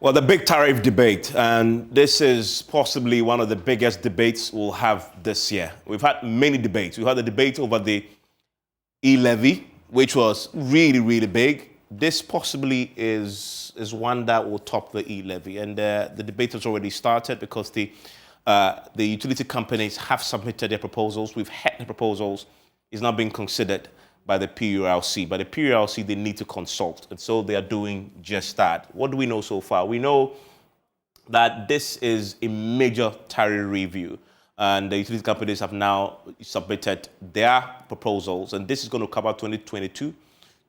Well, the big tariff debate, and this is possibly one of the biggest debates we'll have this year. We've had many debates. We had the debate over the e-levy, which was really, really big. This possibly is one that will top the e-levy, and the debate has already started because the utility companies have submitted their proposals. We've had the proposals. It's now being considered by the PULC. By the PULC, they need to consult, and so they are doing just that. What do we know so far? We know that this is a major tariff review, and the utility companies have now submitted their proposals, and this is going to cover 2022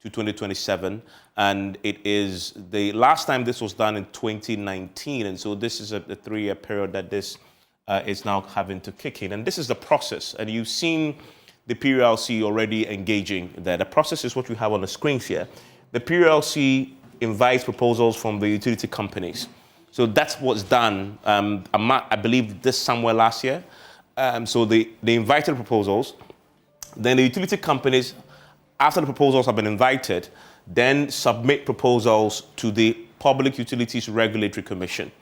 to 2027, and it is the last time this was done in 2019, and so this is a 3-year period that this is now having to kick in, and this is the process, and you've seen the PULC already engaging there. The process is what we have on the screens here. The PULC invites proposals from the utility companies. So that's what's done, I believe this somewhere last year. So they invited proposals. Then the utility companies, after the proposals have been invited, then submit proposals to the Public Utilities Regulatory Commission.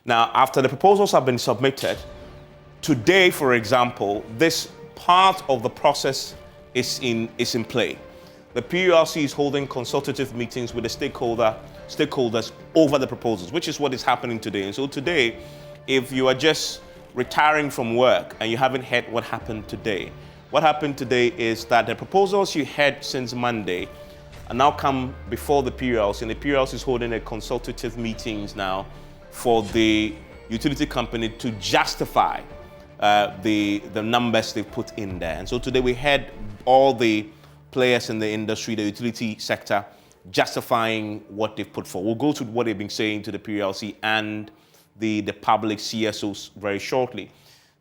Now, after the proposals have been submitted, today, for example, this part of the process is in play. The PULC is holding consultative meetings with the stakeholders over the proposals, which is what is happening today. And so today, if you are just retiring from work and you haven't heard what happened today, what happened today is that the proposals you had since Monday are now come before the PULC, and the PULC is holding a consultative meetings now for the utility company to justify the numbers they put in there. And so today we had all the players in the industry, the utility sector, justifying what they've put forward. We'll go to what they've been saying to the PULC and the public CSOs very shortly.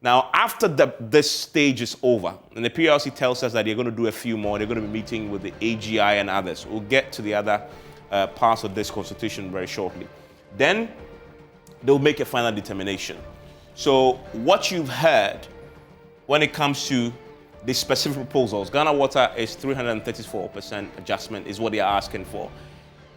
Now, after this stage is over, and the PULC tells us that they're going to do a few more, they're going to be meeting with the AGI and others. We'll get to the other parts of this consultation very shortly. Then they'll make a final determination. So what you've heard when it comes to the specific proposals, Ghana Water is 334% adjustment is what they are asking for.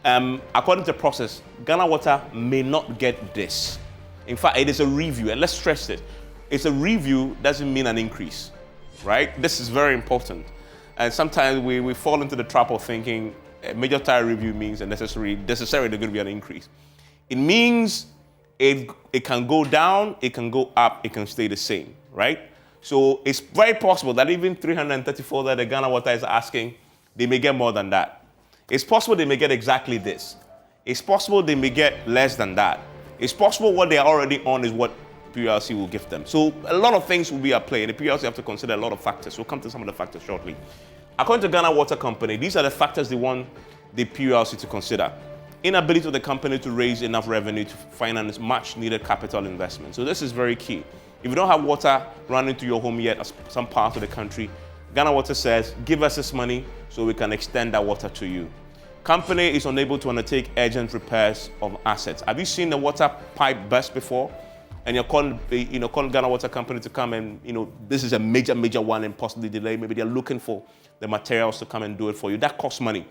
According to the process, Ghana Water may not get this. In fact, it is a review, and let's stress it. It's a review, doesn't mean an increase, right? This is very important. And sometimes we fall into the trap of thinking a major tariff review means necessarily there's going to be an increase. It means it can go down, it can go up, it can stay the same, right? So it's very possible that even 334 that the Ghana Water is asking, they may get more than that. It's possible they may get exactly this. It's possible they may get less than that. It's possible what they are already on is what PULC will give them. So a lot of things will be at play, and the PULC have to consider a lot of factors. We'll come to some of the factors shortly. According to Ghana Water Company, these are the factors they want the PULC to consider. Inability of the company to raise enough revenue to finance much needed capital investment. So this is very key. If you don't have water running to your home yet, as some parts of the country, Ghana Water says, give us this money so we can extend that water to you. Company is unable to undertake urgent repairs of assets. Have you seen the water pipe burst before? And you're calling Ghana Water Company to come and, this is a major, major one and possibly delay. Maybe they're looking for the materials to come and do it for you. That costs money.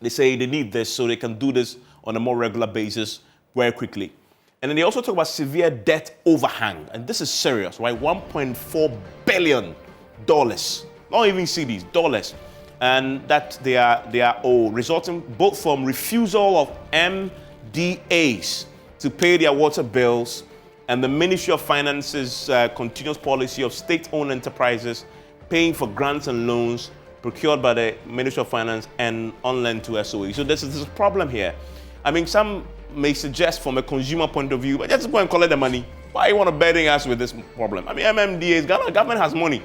They say they need this so they can do this on a more regular basis very quickly. And then they also talk about severe debt overhang. And this is serious, right? $1.4 billion. Not even cedis, dollars. And that they are owed, resulting both from refusal of MDAs to pay their water bills and the Ministry of Finance's continuous policy of state-owned enterprises paying for grants and loans procured by the Ministry of Finance and on lend to SOE. So there's a problem here. I mean, some may suggest from a consumer point of view, but just go and collect the money. Why you want to burden us with this problem? I mean, MMDAs, Ghana government has money.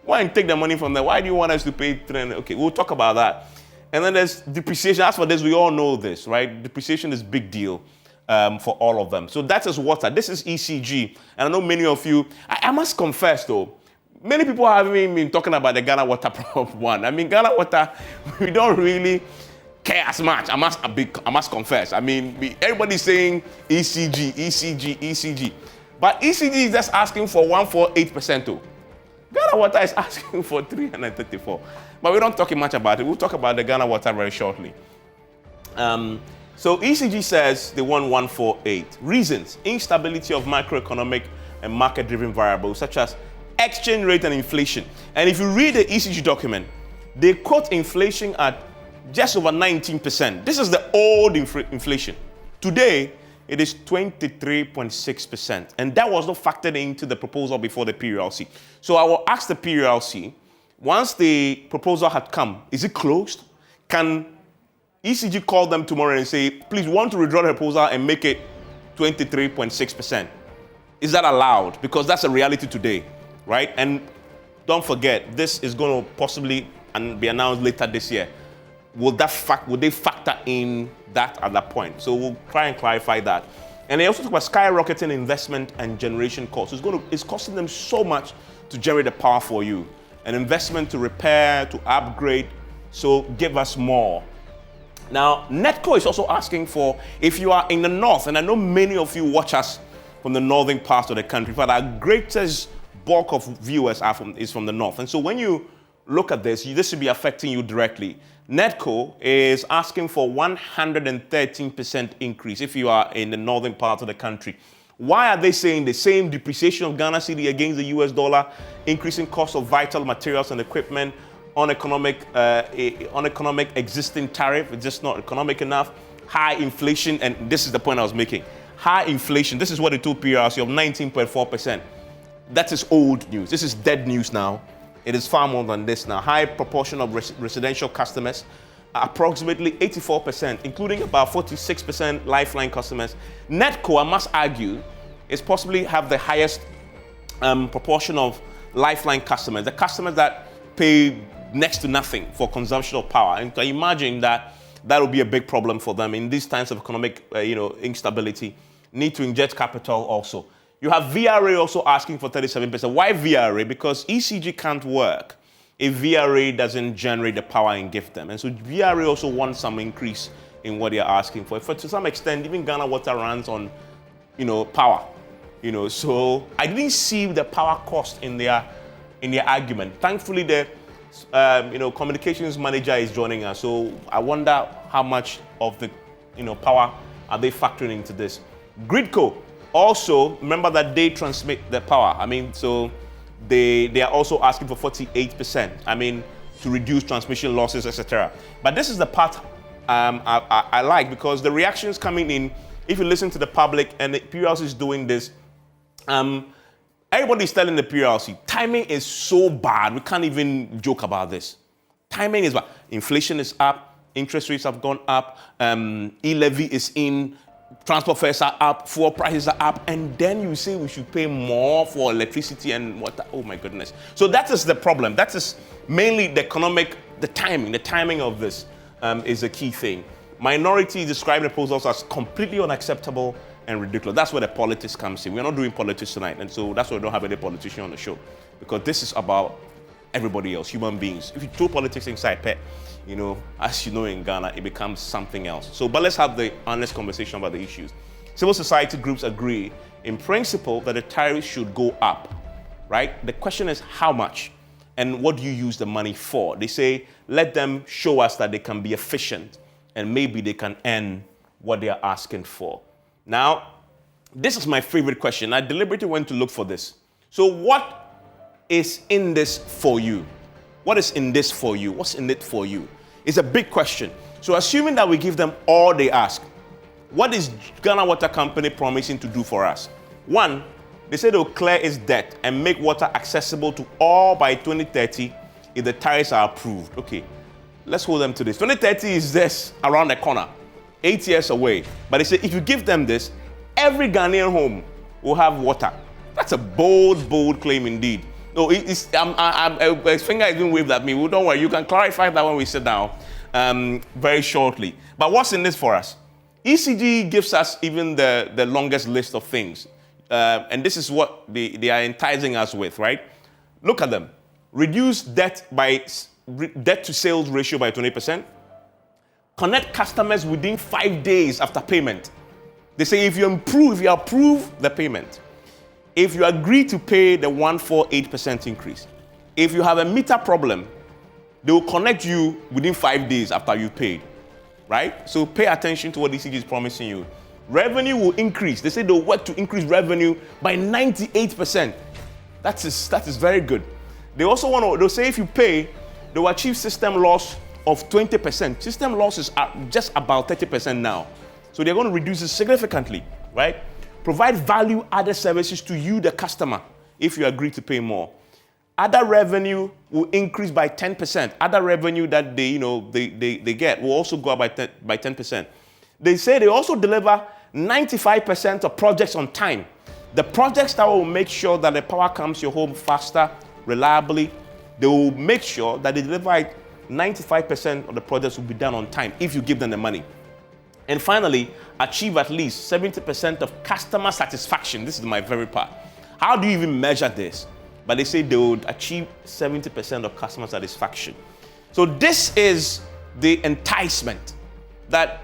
Why and take the money from there? Why do you want us to pay? Okay, we'll talk about that. And then there's depreciation. As for this, we all know this, right? Depreciation is a big deal for all of them. So that is water. This is ECG. And I know many of you, I must confess though, many people haven't even been talking about the Ghana Water one. I mean, Ghana Water, we don't really care as much. I must confess. I mean, everybody's saying ECG, ECG, ECG. But ECG is just asking for 148% too. Ghana Water is asking for 334. But we don't talk much about it. We'll talk about the Ghana Water very shortly. So ECG says they want 148. Reasons: instability of macroeconomic and market-driven variables such as exchange rate and inflation. And if you read the ECG document, they quote inflation at just over 19%. This is the old inflation. Today, it is 23.6%. And that was not factored into the proposal before the PRLC. So I will ask the PRLC, once the proposal had come, is it closed? Can ECG call them tomorrow and say, please, we want to withdraw the proposal and make it 23.6%? Is that allowed? Because that's a reality today, right? And don't forget, this is going to possibly be announced later this year. Would they factor in that at that point? So we'll try and clarify that. And they also talk about skyrocketing investment and generation costs. It's costing them so much to generate the power for you. An investment to repair, to upgrade. So give us more. Now, Netco is also asking for, if you are in the north, and I know many of you watch us from the northern parts of the country, but our greatest bulk of viewers is from the north. And so when you look at this should be affecting you directly. Netco is asking for 113% increase if you are in the northern part of the country. Why are they saying the same depreciation of Ghana cedi against the US dollar, increasing cost of vital materials and equipment, uneconomic existing tariff, it's just not economic enough, high inflation, and this is the point I was making. High inflation, this is what they told PRC of 19.4%. That is old news. This is dead news now. It is far more than this now. High proportion of residential customers, approximately 84%, including about 46% lifeline customers. Netco, I must argue, is possibly have the highest proportion of lifeline customers, the customers that pay next to nothing for consumption of power. And can you imagine that will be a big problem for them in these times of economic instability? Need to inject capital also. You have VRA also asking for 37%. Why VRA? Because ECG can't work if VRA doesn't generate the power and give them. And so VRA also wants some increase in what they are asking for. To some extent, even Ghana Water runs on, power. So I didn't see the power cost in their argument. Thankfully, the communications manager is joining us. So I wonder how much of the power are they factoring into this. Gridco. Also, remember that they transmit the power. So they are also asking for 48%. To reduce transmission losses, etc. But this is the part I like, because the reactions coming in, if you listen to the public and the PRLC is doing this, everybody's telling the PRLC, timing is so bad, we can't even joke about this. Timing is bad. Inflation is up, interest rates have gone up, e-levy is in, transport fares are up, fuel prices are up, and then you say we should pay more for electricity and water. Oh my goodness. So that is the problem. That is mainly the timing of this is a key thing. Minority describe the proposals as completely unacceptable and ridiculous. That's where the politics comes in. We're not doing politics tonight, and so that's why we don't have any politician on the show, because this is about everybody else, human beings. If you throw politics inside, as you know in Ghana, it becomes something else. So, but let's have the honest conversation about the issues. Civil society groups agree in principle that the tariffs should go up, right? The question is how much and what do you use the money for? They say, let them show us that they can be efficient and maybe they can earn what they are asking for. Now, this is my favorite question. I deliberately went to look for this. So what is in this for you? What is in this for you? What's in it for you? It's a big question. So assuming that we give them all they ask, what is Ghana Water Company promising to do for us? One, they say they'll clear its debt and make water accessible to all by 2030 if the tariffs are approved. Okay, let's hold them to this. 2030 is this around the corner, 8 years away. But they say if you give them this, every Ghanaian home will have water. That's a bold, bold claim indeed. No, his finger is being waved at me. Well, don't worry, you can clarify that when we sit down very shortly. But what's in this for us? ECG gives us even the longest list of things. And this is what they are enticing us with, right? Look at them. Reduce debt to sales ratio by 20%. Connect customers within 5 days after payment. They say if you approve the payment, if you agree to pay the 148% increase, if you have a meter problem, they will connect you within 5 days after you paid. right? So pay attention to what ECG is promising you. Revenue will increase. They say they'll work to increase revenue by 98%. That is very good. They also they'll say if you pay, they'll achieve system loss of 20%. System loss is just about 30% now. So they're going to reduce it significantly, right? Provide value-added services to you, the customer, if you agree to pay more. Other revenue will increase by 10%. Other revenue that they get will also go up by 10%. They say they also deliver 95% of projects on time. The projects that will make sure that the power comes to your home faster, reliably, they will make sure that they deliver 95% of the projects will be done on time if you give them the money. And finally, achieve at least 70% of customer satisfaction. This is my favorite part. How do you even measure this? But they say they would achieve 70% of customer satisfaction. So this is the enticement that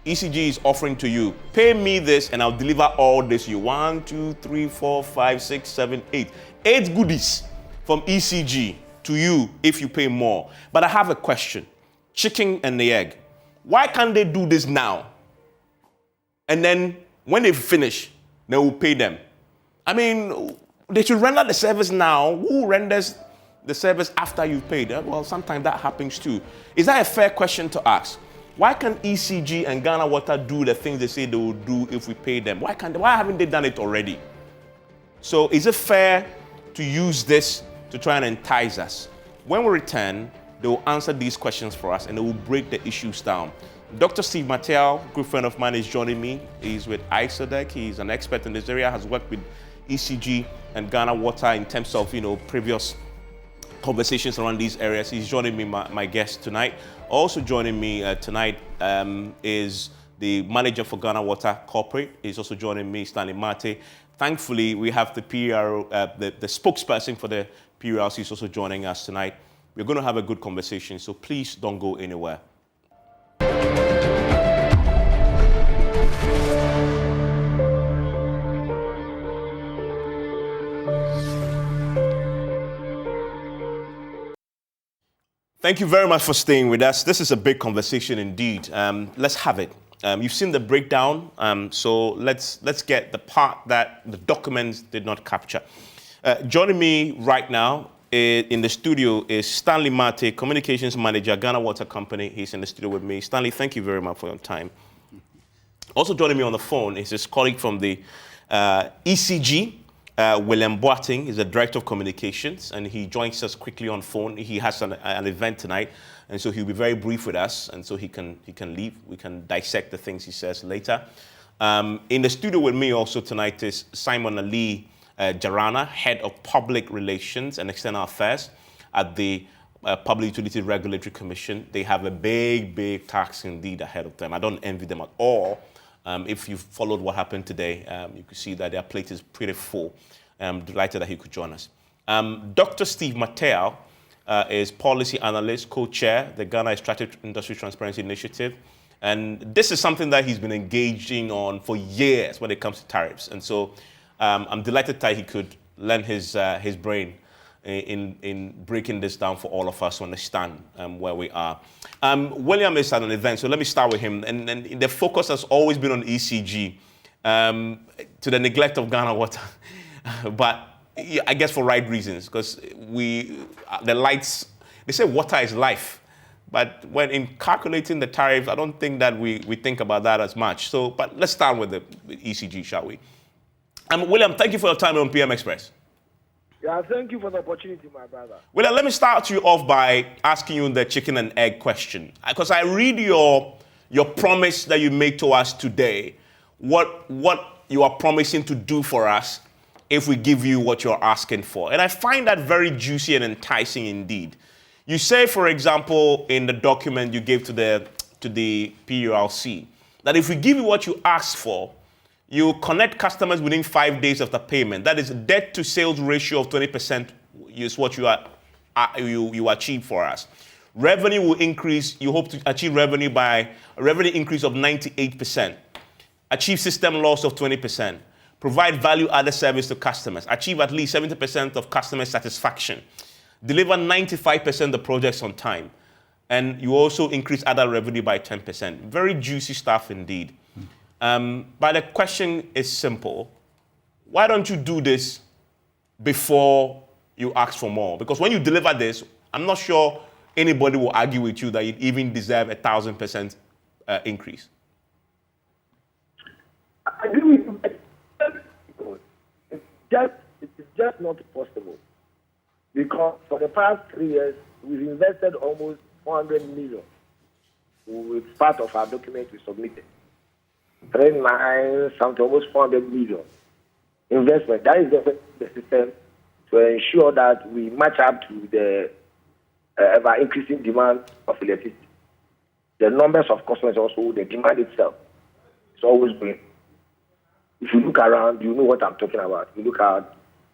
ECG is offering to you. Pay me this and I'll deliver all this to you. 1, 2, 3, 4, 5, 6, 7, 8. 8 goodies from ECG to you if you pay more. But I have a question. Chicken and the egg. Why can't they do this now? And then when they finish, they will pay them. I mean, they should render the service now. Who renders the service after you've paid? Well, sometimes that happens too. Is that a fair question to ask? Why can't ECG and Ghana Water do the things they say they will do if we pay them? Why haven't they done it already? So is it fair to use this to try and entice us? When we return, they will answer these questions for us and they will break the issues down. Dr. Steve Mattel, good friend of mine, is joining me. He's with ISODEC. He's an expert in this area, has worked with ECG and Ghana Water in terms of previous conversations around these areas. He's joining me, my guest tonight. Also joining me tonight is the manager for Ghana Water Corporate. He's also joining me, Stanley Mate. Thankfully, we have the PRO, the spokesperson for the PRLC is also joining us tonight. We're going to have a good conversation, so please don't go anywhere. Thank you very much for staying with us. This is a big conversation indeed. Let's have it. You've seen the breakdown, so let's get the part that the documents did not capture. Joining me right now in the studio is Stanley Mate, Communications Manager, Ghana Water Company. He's in the studio with me. Stanley, thank you very much for your time. Also joining me on the phone is his colleague from the ECG, William Boateng. He's the Director of Communications, and he joins us quickly on phone. He has an event tonight, and so he'll be very brief with us, and so he can leave. We can dissect the things he says later. In the studio with me also tonight is Simon Ali Jarana, Head of Public Relations and External Affairs at the Public Utility Regulatory Commission. They have a big task indeed ahead of them. I don't envy them at all. If you've followed what happened today, you could see that their plate is pretty full. I'm delighted that he could join us. Dr. Steve Mattel is Policy Analyst, Co-Chair, the Ghana Strategic Industry Transparency Initiative. And this is something that he's been engaging on for years when it comes to tariffs. And so I'm delighted that he could lend his brain in breaking this down for all of us to understand where we are. William is at an event, so let me start with him. And the focus has always been on ECG, to the neglect of Ghana Water. But I guess for right reasons, because the lights, they say water is life. But when in calculating the tariffs, I don't think that we think about that as much. So, but let's start with ECG, shall we? William, thank you for your time on PM Express. Yeah, thank you for the opportunity, my brother. Well, let me start you off by asking you the chicken and egg question. Because I read your promise that you made to us today, what you are promising to do for us if we give you what you're asking for. And I find that very juicy and enticing indeed. You say, for example, in the document you gave to the PULC, that if we give you what you asked for, you connect customers within 5 days of the payment. That is a debt to sales ratio of 20% is what you achieve for us. Revenue will increase. You hope to achieve revenue by a revenue increase of 98%. Achieve system loss of 20%. Provide value-added service to customers. Achieve at least 70% of customer satisfaction. Deliver 95% of projects on time. and you also increase other revenue by 10%. Very juicy stuff indeed. But the question is simple. Why don't you do this before you ask for more? Because when you deliver this, I'm not sure anybody will argue with you that you even deserve 1,000% increase. I agree with you. It's just not possible. Because for the past 3 years, we've invested almost 400 million with part of our document we submitted. 3 lines, something almost 400 million investment. That is the system to ensure that we match up to the ever increasing demand of electricity. The numbers of customers also, the demand itself, is always growing. If you look around, you know what I'm talking about. You look at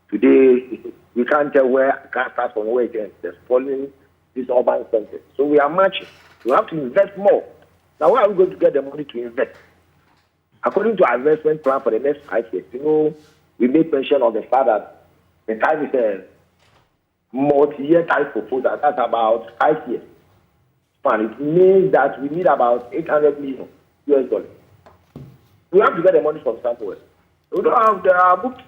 today, we can't tell where car starts from where it ends. There's falling these urban centers. So we are matching. We have to invest more. Now, where are we going to get the money to invest? According to our investment plan for the next 5 years, we made mention of the fact that the time is a multi-year tariff proposal. That's about 5 years. And it means that we need about $800 million US. We have to get the money from somewhere. We don't have the books.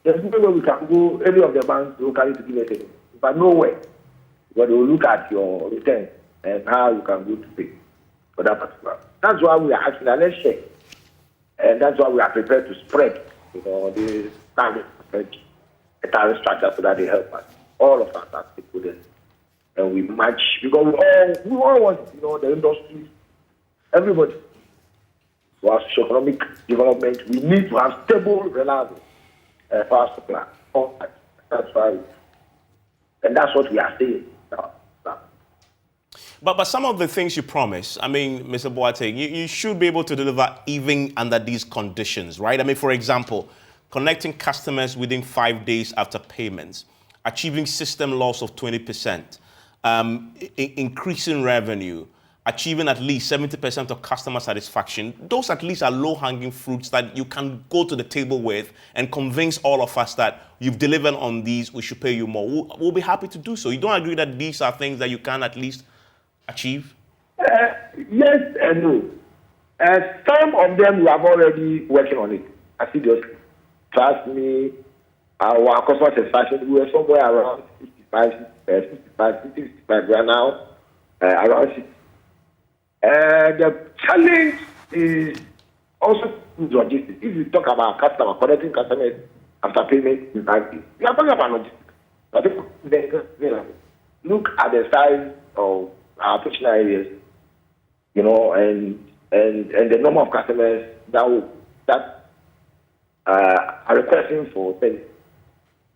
There's no way we can go any of the banks locally to give us anything. But nowhere. But they will look at your return and how you can go to pay for that particular. That's why we are asking that let's share. And that's why we are prepared to spread, the tariff structure so that they help us. All of us are stakeholders. And we match, because we all want, the industry, everybody. For our socio-economic development, we need to have stable, reliable power supply. That's why, and that's what we are saying now. But some of the things you promise, Mr. Boateng, you should be able to deliver even under these conditions, right? For example, connecting customers within 5 days after payments, achieving system loss of 20%, increasing revenue, achieving at least 70% of customer satisfaction. Those at least are low-hanging fruits that you can go to the table with and convince all of us that you've delivered on these, we should pay you more. We'll be happy to do so. You don't agree that these are things that you can at least achieve? Yes and no. Some of them we have already working on it. Assiduously. Trust me, our customer satisfaction, we were somewhere around 55, 65 right now, around 60. The challenge is also logistics. If you talk about customer, connecting customers after payment in 5 days, we are talking about logistics. Look at the size of our operational areas, and the number of customers that are requesting for things.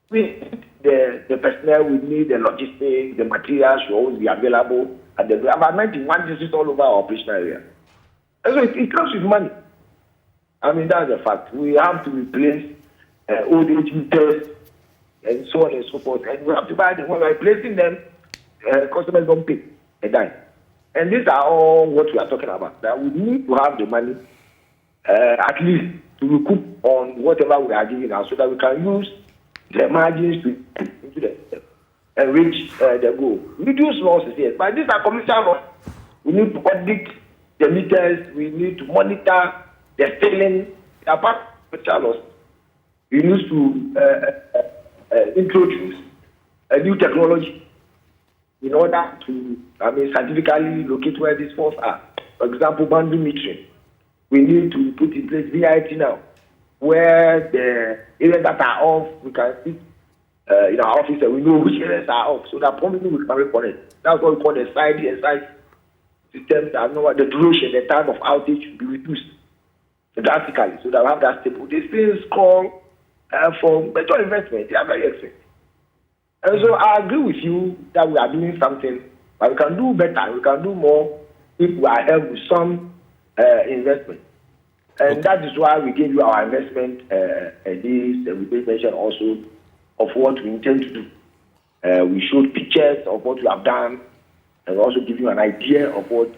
We need the personnel, we need the logistics, the materials should always be available. And there are about 91 districts all over our operational area. And so it comes with money. That's a fact. We have to replace old age meters and so on and so forth. And we have to buy them. When we're replacing them, customers don't pay a dime. And these are all what we are talking about. That we need to have the money, at least to recoup on whatever we are giving out so that we can use the margins to into the and reach the goal. Reduce losses, yes, but these are commercial losses. We need to audit the meters. We need to monitor the filling. Apart from commercial losses, we need to introduce a new technology in order to, scientifically locate where these faults are. For example, boundary metering. We need to put in place VIT now, where the areas that are off, we can see in our office, we know which areas are off, so that probably we can reconnect. That's what we call the side systems that know the duration, the time of outage should be reduced drastically, so that we have that stable. These things call for better investment. They are very expensive. And so I agree with you that we are doing something, but we can do better, we can do more if we are helped with some investment. And that is why we gave you our investment ideas, and we made mention also of what we intend to do. We showed pictures of what we have done, and also give you an idea of what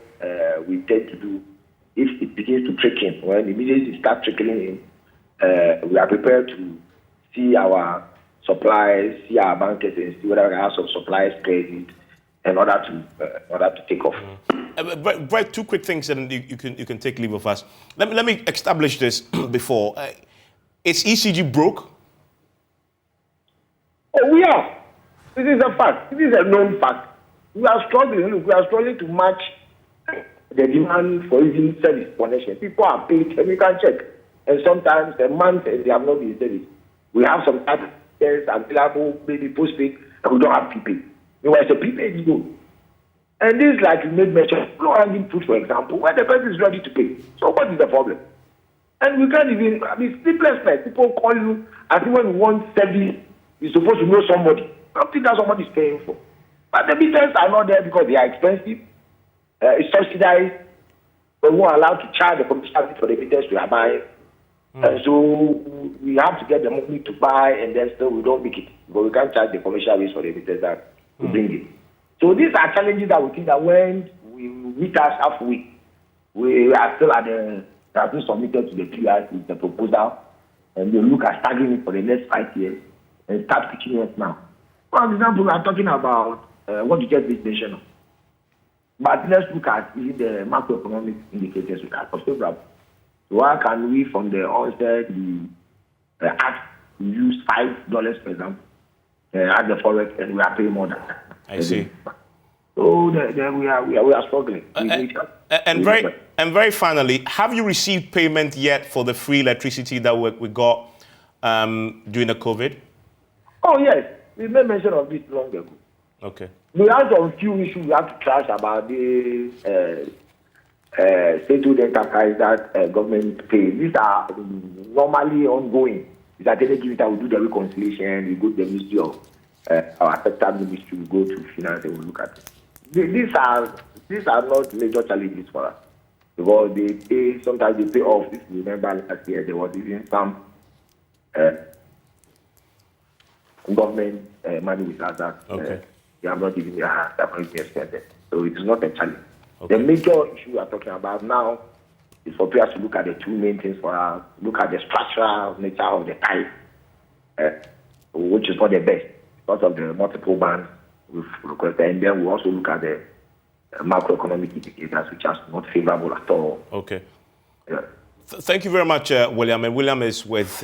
we intend to do if it begins to trickle in. When immediately it starts trickling in, we are prepared to see our suppliers, see our bankers, and see whether we have some suppliers credit, in order to take off. Right, two quick things, and you can take leave of us. Let me establish this before. Is ECG broke? Oh, we are. This is a fact. This is a known fact. We are struggling. Look, we are struggling to match the demand for using service connection. People are paid, and we can check. And sometimes a month they have not been serviced. We have some taxes available, maybe postpaid, and we don't have prepaid. Meanwhile, it's a prepaid you. And this, like you made mention, low hanging fruit, for example, where the person is ready to pay. So what is the problem? And we can't even, simplest like people call you as when you want service, you're supposed to know somebody. Something that somebody is paying for. But the meters are not there because they are expensive. It's subsidized. But we are allowed to charge the commercial for the meters we are buying. And so we have to get the money to buy, and then still we don't make it. But we can't charge the commercial rates for the meters that we bring it. So these are challenges that we think that when we meet us halfway, we are still at the, have been submitted to the PRC with the proposal, and they look at staggering it for the next 5 years and start pitching it now. For example, we are talking about what you just mentioned of. But let's look at even the macroeconomic indicators we are favorable. So how can we, from the onset, ask to use $5, for example, at the forex, and we are paying more than that. I see. So then we are struggling. And very finally, have you received payment yet for the free electricity that we got during the COVID? Oh yes, we made mention of this long ago. Okay. We have some few issues we have to trash about the state-owned enterprise that government pays. These are normally ongoing. It's at any given time we do the reconciliation, we go to the Ministry of our sector ministry, we go to finance and we look at it. These are not major challenges for us because they pay, sometimes they pay off. If you remember last year, there was even some government money with us that they are not giving their hands, that money being expended. So it is not a challenge. Okay. The major issue we are talking about now is for players to look at the two main things for us, look at the structural nature of the type, which is not the best because of the multiple bands we've requested. And then we also look at the macroeconomic indicators, which are not favorable at all. Okay. Yeah. Thank you very much, William. And William he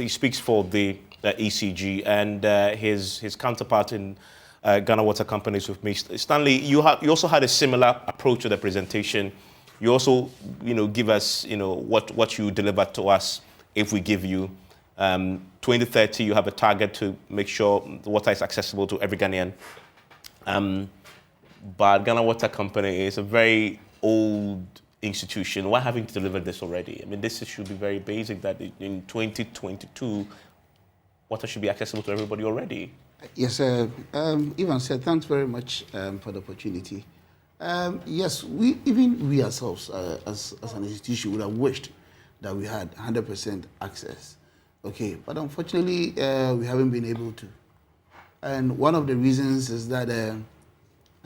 speaks for the ECG, and his counterpart in Ghana Water Company is with me. Stanley, you also had a similar approach to the presentation. You also, give us, what you deliver to us if we give you 2030. You have a target to make sure the water is accessible to every Ghanaian. But Ghana Water Company is a very old institution. Why haven't you delivered this already? I mean, this should be very basic that in 2022, water should be accessible to everybody already. Yes, Ivan said, thanks very much for the opportunity. Yes, we ourselves, as an institution, would have wished that we had 100% access. Okay, but unfortunately, we haven't been able to. And one of the reasons is that,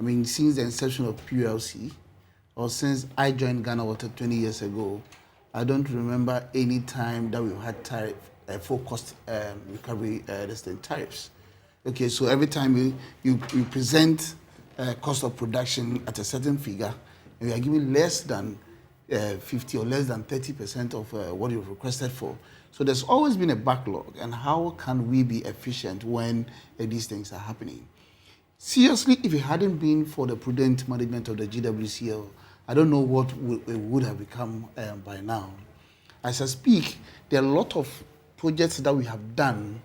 since the inception of PULC, or since I joined Ghana Water 20 years ago, I don't remember any time that we've had tariff, full cost recovery tariffs. Okay, so every time you present cost of production at a certain figure, and we are giving less than 50 or less than 30% of what you've requested for. So there's always been a backlog, and how can we be efficient when these things are happening? Seriously, if it hadn't been for the prudent management of the GWCL, I don't know what it would have become by now. As I speak, there are a lot of projects that we have done,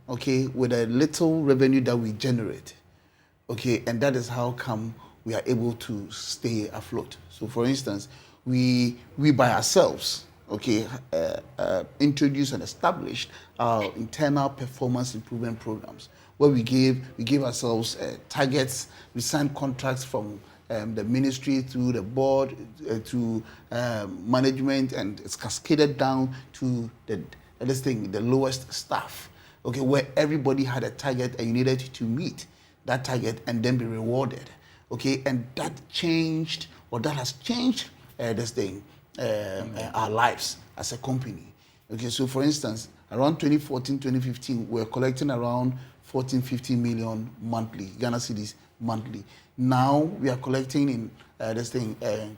okay, with a little revenue that we generate, okay, and that is how come we are able to stay afloat. So, for instance, we by ourselves, okay, introduced and established our internal performance improvement programs, where we gave ourselves targets. We signed contracts from the ministry through the board to management, and it's cascaded down to the lowest staff. Okay, where everybody had a target and you needed to meet that target and then be rewarded. Okay, and that changed, or that has changed our lives as a company. Okay, so for instance, around 2014, 2015, we were collecting around 14, 15 million monthly Ghana cedis monthly. Now we are collecting in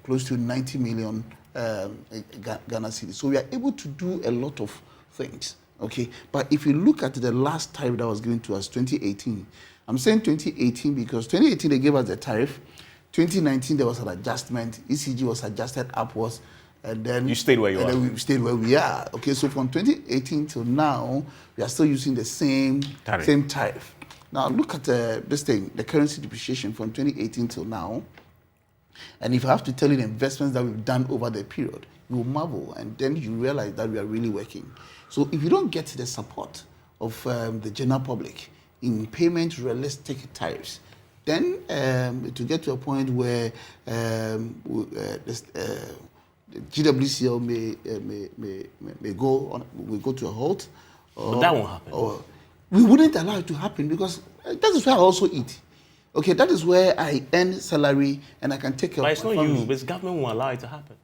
close to 90 million Ghana cedis. So we are able to do a lot of things. Okay, but if you look at the last tariff that was given to us, 2018, I'm saying 2018 because 2018 they gave us the tariff. 2019 there was an adjustment. ECG was adjusted upwards, and then you stayed where you are. And then we stayed where we are. Okay, so from 2018 till now, we are still using the same tariff. Now look at the currency depreciation from 2018 till now, and if I have to tell you the investments that we've done over the period, you will marvel, and then you realize that we are really working. So if you don't get the support of the general public in payment realistic tariffs, then to get to a point where the GWCL may go to a halt. But that won't happen. Or we wouldn't allow it to happen because that is where I also eat. Okay, that is where I earn salary and I can take care of my family. But it's not you, but the government won't allow it to happen.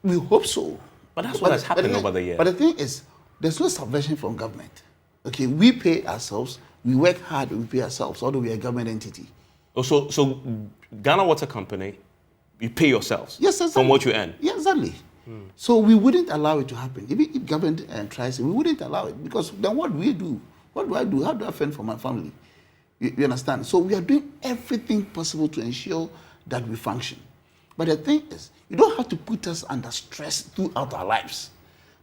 We hope so. But that's what has happened over the years. But the thing is, there's no subvention from government. Okay, we pay ourselves, we work hard, we pay ourselves, although we are a government entity. Oh, so Ghana Water Company, you pay yourselves from what you earn? Yeah, exactly. So we wouldn't allow it to happen. Even if government tries it, we wouldn't allow it because then what do we do? What do I do? How do I fend for my family? You understand? So we are doing everything possible to ensure that we function. But the thing is, you don't have to put us under stress throughout our lives.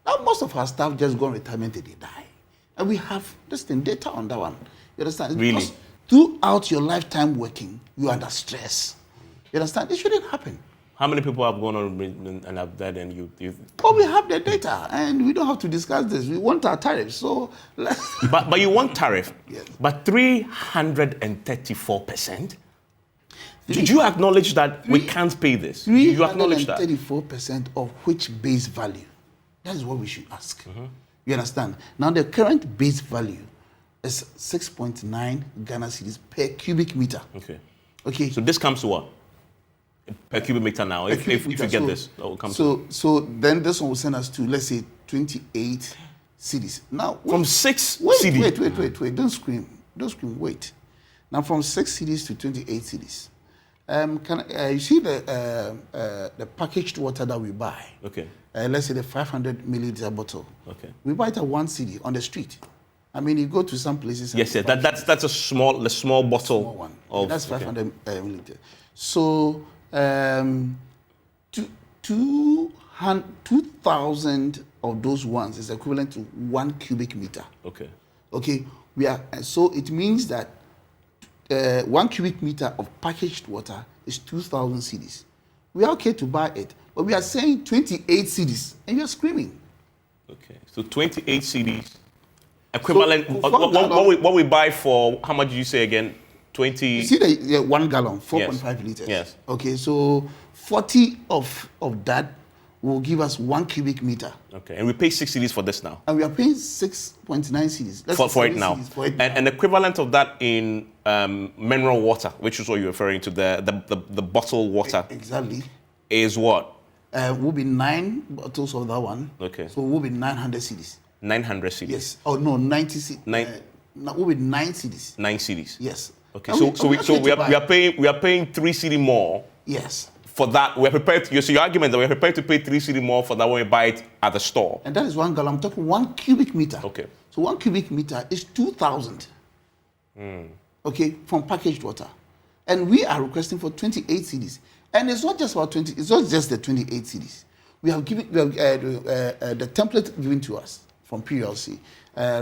Now, most of our staff just go on retirement and they die. And we have data on that one. You understand? It's really? Because throughout your lifetime working, you're under stress. You understand? It shouldn't happen. How many people have gone on and have died and you... Well, we have the data and we don't have to discuss this. We want our tariffs. So but you want tariff? Yes. But 334%? Did you acknowledge that we can't pay this? You acknowledge that? 34% of which base value? That is what we should ask. You understand? Now, the current base value is 6.9 Ghana cedis per cubic meter. Okay. So this comes to what? Per cubic meter now, if you get this. That will come so then this one will send us to, let's say, 28 cedis. Now, from 6 cedis. Wait. Don't scream. Wait. Now, from 6 cedis to 28 cedis. You see the packaged water that we buy? Okay. Let's say the 500 milliliter bottle. Okay. We buy it at 1 cedi on the street. I mean, you go to some places. Yes, that's a small bottle. Small one. That's 500 milliliter. So 2,000 of those ones is equivalent to 1 cubic meter. Okay. So it means that 1 cubic meter of packaged water is 2,000 cedis. We are okay to buy it, but we are saying 28 cedis, and you're screaming. Okay, so 28 cedis, equivalent. What we buy for? How much did you say again? 20. You see the 1 gallon, 4.5 liters. Yes. Okay, so 40 of that will give us 1 cubic meter. Okay, and we pay 6 cedis for this now. And we are paying 6.9 cedis. For it now. And equivalent of that in mineral water, which is what you're referring to, the bottled water. Exactly. Is what? Will be 9 bottles of that one. Okay. So will be 900 cedis. 900 cedis. Yes. Oh no, 90 cedis. Will be 9 cedis. 9 cedis. Yes. Okay. So we are paying 3 cedi more. Yes. For that, we're prepared to. So your argument that we're prepared to pay 3 cedi more for that when we buy it at the store. And that is 1 gallon. I'm talking 1 cubic meter. Okay. So 1 cubic meter is 2,000. Okay, from packaged water, and we are requesting for 28 cedis. And it's not just about 20. It's not just the 28 cedis. We have given the template given to us from PLC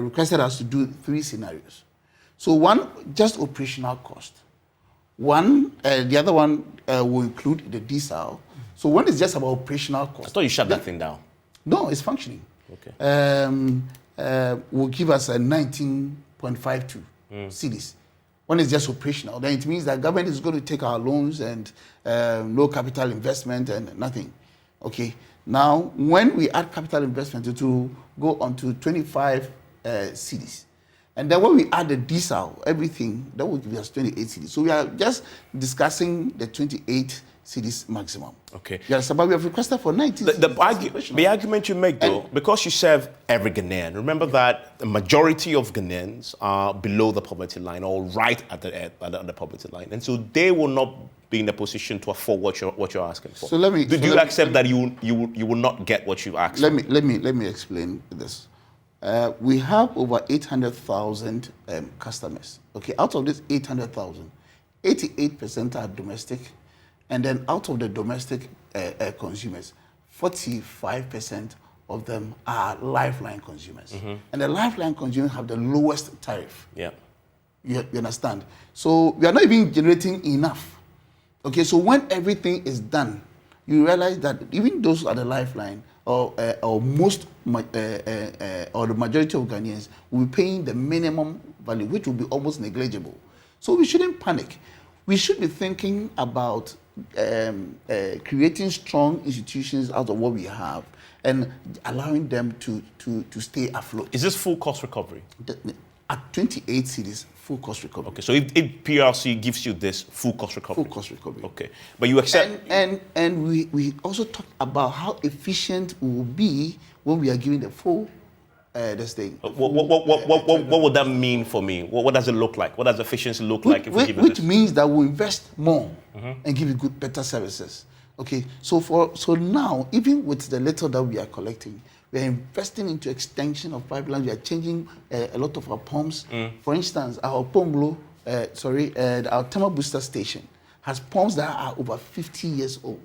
requested us to do 3 scenarios. So one, just operational cost. One, the other one will include the diesel. So one is just about operational cost. I thought you shut that thing down. No, it's functioning. Okay. Will give us a 19.52 cedis. One is just operational. Then it means that government is going to take our loans and no capital investment and nothing. Okay. Now, when we add capital investment, it will go on to 25 cedis. And then when we add the diesel, everything, that will give us 28 cedis. So we are just discussing the 28 cedis maximum. Okay. You understand? But we have requested for 90 cedis. The argument you make, though, because you serve every Ghanaian, remember that the majority of Ghanaians are below the poverty line or right at the poverty line. And so they will not be in a position to afford what you're asking for. So let me... Do you accept that you will not get what you've asked for? Let me explain this. We have over 800,000 customers. Okay, out of this 800,000, 88% are domestic, and then out of the domestic consumers, 45% of them are lifeline consumers. Mm-hmm. And the lifeline consumers have the lowest tariff. Yeah. You understand? So we are not even generating enough. Okay, so when everything is done, you realize that even those at the lifeline, or most, or the majority of Ghanaians will be paying the minimum value, which will be almost negligible. So we shouldn't panic. We should be thinking about creating strong institutions out of what we have and allowing them to stay afloat. Is this full cost recovery? At 28 cedis, full cost recovery. Okay, so if PRC gives you this full cost recovery? Full cost recovery. Okay, but you accept... And we also talk about how efficient we will be when we are giving the full this thing. What would that mean for me? What does it look like? What does efficiency look like if we give it Which this? means that we'll invest more and give you better services. Okay, so now, even with the little that we are collecting, we are investing into extension of pipelines. We are changing a lot of our pumps. For instance, our our thermal booster station has pumps that are over 50 years old.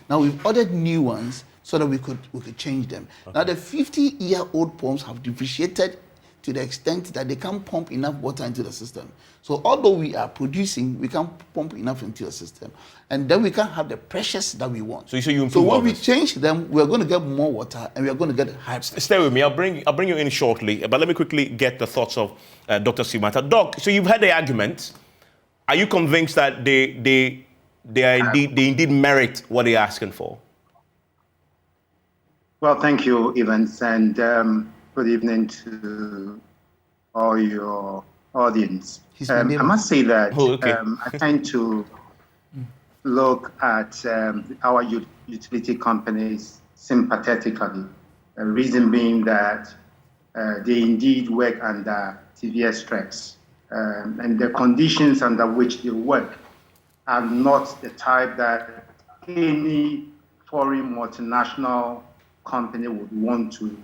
Now we've ordered new ones so that we could change them. Okay. Now the 50-year-old pumps have depreciated to the extent that they can't pump enough water into the system. So although we are producing, we can't pump enough into the system. And then we can't have the pressures that we want. So you improve So when we change them, we're going to get more water and we're going to get high pressure. Stay with me. I'll bring you in shortly. But let me quickly get the thoughts of Dr. Simata. Doc, so you've heard the argument. Are you convinced that they indeed merit what they're asking for? Well, thank you, Evans, and good evening to all your audience. I must say that I tend to look at our utility companies sympathetically. The reason being that they indeed work under severe stress, and the conditions under which they work are not the type that any foreign multinational company would want to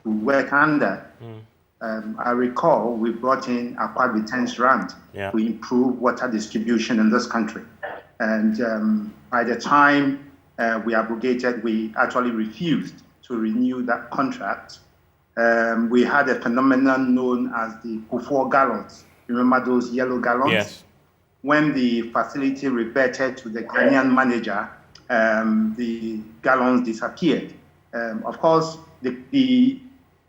work under. I recall we brought in a Aquabitens Rand to improve water distribution in this country. And by the time we abrogated, we actually refused to renew that contract. We had a phenomenon known as the Kufuor gallons. Remember those yellow gallons? Yes. When the facility reverted to the Ghanaian manager, the gallons disappeared. Of course, the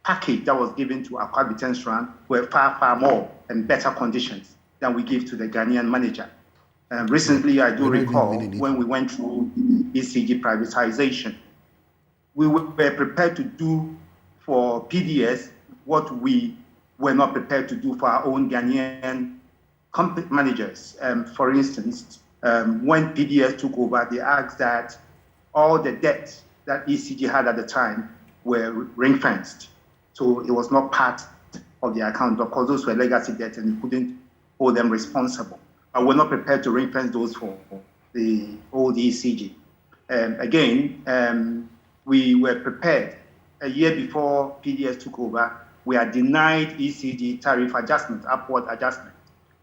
package that was given to Aquabitens Rand were far, far more and better conditions than we give to the Ghanaian manager. Recently, I do recall when we went through ECG privatization, we were prepared to do for PDS what we were not prepared to do for our own Ghanaian company managers. For instance, when PDS took over, they asked that all the debts that ECG had at the time were ring-fenced. So it was not part of the account. Of course, those were legacy debts and you couldn't hold them responsible. But we're not prepared to ring-fence those for the old ECG. We were prepared. A year before PDS took over, we had denied ECG tariff adjustment, upward adjustment.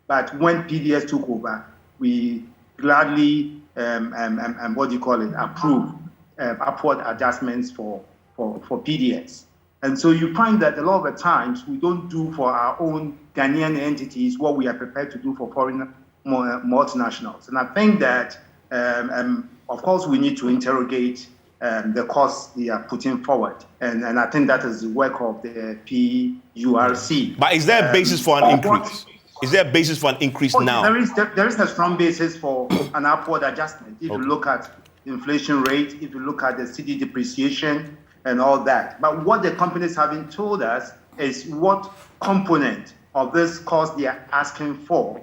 But when PDS took over, we gladly, approved upward adjustments for PDS. And so you find that a lot of the times we don't do for our own Ghanaian entities what we are prepared to do for foreign multinationals. And I think that, of course, we need to interrogate the costs they are putting forward. And I think that is the work of the PURC. But is there a basis for an increase? Is there a basis for an increase now? There is a strong basis for an upward adjustment. If you look at inflation rate, if you look at the cedi depreciation and all that. But what the companies haven't told us is what component of this cost they are asking for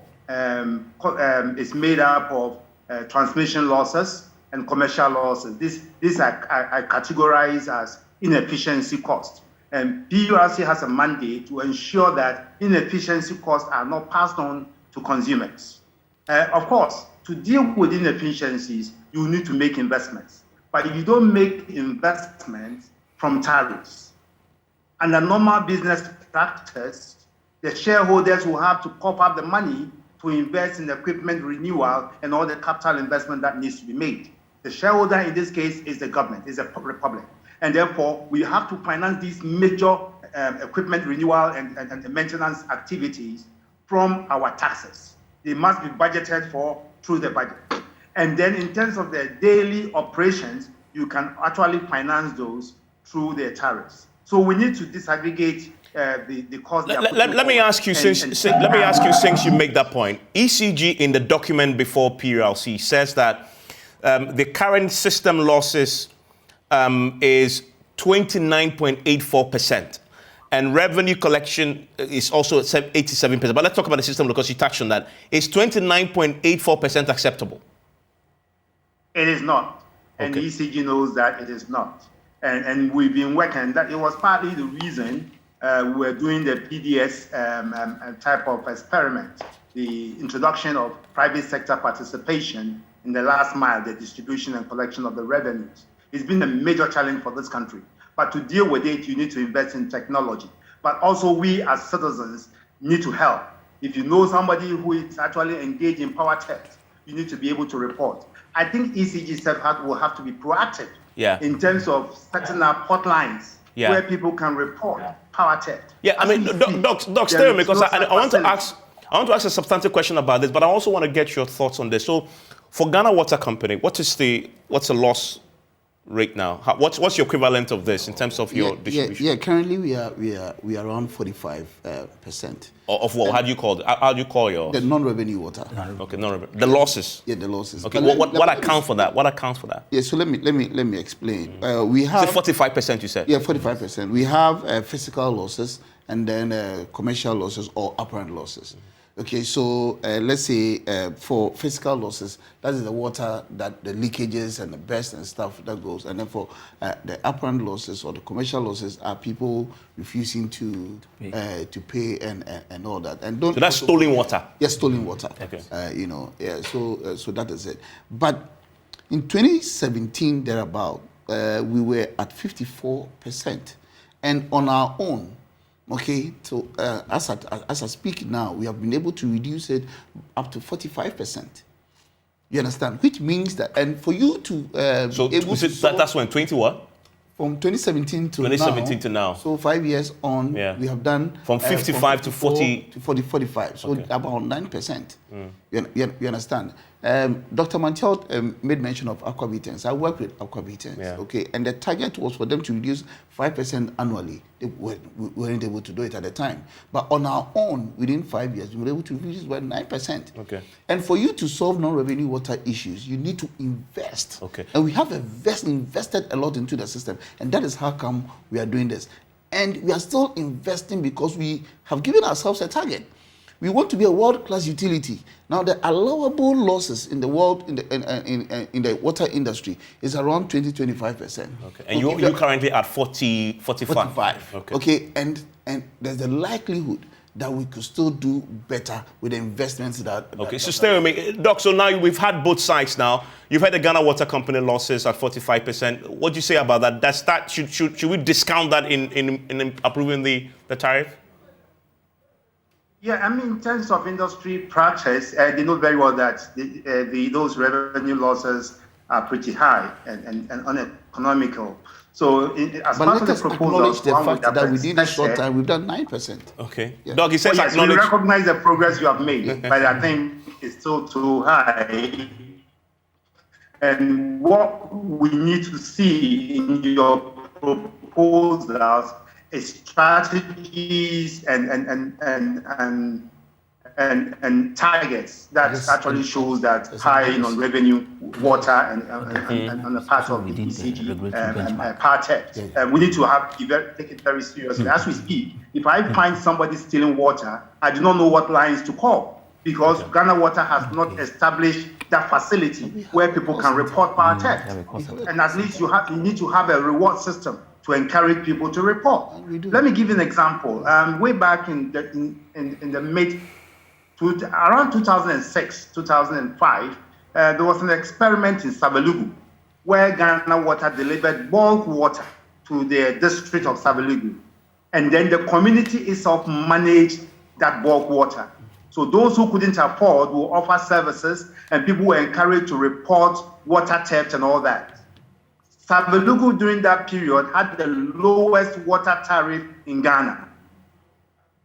is made up of transmission losses and commercial losses. These are categorized as inefficiency costs. And PURC has a mandate to ensure that inefficiency costs are not passed on to consumers. Of course, to deal with inefficiencies, you need to make investments. But if you don't make investments from tariffs, under normal business practice, the shareholders will have to cough up the money to invest in equipment renewal and all the capital investment that needs to be made. The shareholder in this case is the government, is the republic. And therefore, we have to finance these major equipment renewal and maintenance activities from our taxes. They must be budgeted for through the budget. And then in terms of the daily operations, you can actually finance those through the tariffs. So we need to disaggregate the cost. Let me ask you, since you make that point, ECG in the document before PURC says that the current system losses is 29.84%. And revenue collection is also 87%. But let's talk about the system because you touched on that. Is 29.84% acceptable? It is not. And the ECG knows that it is not. And we've been working. That it was partly the reason we were doing the PDS type of experiment, the introduction of private sector participation in the last mile, the distribution and collection of the revenues. It's been a major challenge for this country. But to deal with it, you need to invest in technology. But also we as citizens need to help. If you know somebody who is actually engaged in power theft, you need to be able to report. I think ECG will have to be proactive in terms of setting up hotlines where people can report power theft. Yeah, I mean, Doc, stay with me because I want to ask a substantive question about this, but I also want to get your thoughts on this. So, for Ghana Water Company, what's the loss rate now? What's your equivalent of this in terms of your distribution? Yeah, currently we are around 45%. Of what? How do you call it? How do you call your the non-revenue water? Okay, non-revenue. The losses. Yeah, the losses. Okay, what accounts for that? What accounts for that? Yeah, so let me explain. We have 45%. You said. Yeah, 45%. We have physical losses and then commercial losses or apparent losses. Okay, so let's say for physical losses, that is the water that the leakages and the burst and stuff that goes. And then for the apparent losses or the commercial losses are people refusing to pay and all that. And so that's stolen water? Yes, stolen water. Okay. So that is it. But in 2017, thereabout, we were at 54%. And on our own, okay, so as I speak now, we have been able to reduce it up to 45%. You understand? Which means that, and for you to that's when 20 what? From 2017 to now. So 5 years on, we have done from 55 to 40 to 45. So about 9%. You understand? Dr. Mantel made mention of aquavitans. I work with aquavitans, okay, and the target was for them to reduce 5% annually. We weren't able to do it at the time, but on our own, within 5 years, we were able to reduce by 9%. Okay. And for you to solve non-revenue water issues, you need to invest. Okay. And we have invested a lot into the system, and that is how come we are doing this. And we are still investing because we have given ourselves a target. We want to be a world-class utility. Now, the allowable losses in the world in the water industry is around 20-25%. Okay, and you're currently at 45. Okay, and there's the likelihood that we could still do better with the investments so stay with me, Doc. So now we've had both sides. Now you've had the Ghana Water Company losses at 45%. What do you say about that? Should we discount that in approving the tariff? Yeah, I mean, in terms of industry practice, they know very well that those revenue losses are pretty high and uneconomical. So, as part of the proposal, the fact that within a short time we've done 9%. Okay, yeah. Doug, he says acknowledge. We recognize the progress you have made, but I think it's still too high. And what we need to see in your proposals is strategies and targets that actually shows that high on revenue, water, and on the part of the ECG power theft. We need to take it very seriously. As we speak, if I find somebody stealing water, I do not know what lines to call because Ghana Water has not established that facility where people can report power theft. And at least you need to have a reward system to encourage people to report. Let me give you an example. Way back in the around 2006, 2005, there was an experiment in Savelugu where Ghana Water delivered bulk water to the district of Savelugu. And then the community itself managed that bulk water. So those who couldn't afford will offer services, and people were encouraged to report water theft and all that. Savelugu during that period had the lowest water tariff in Ghana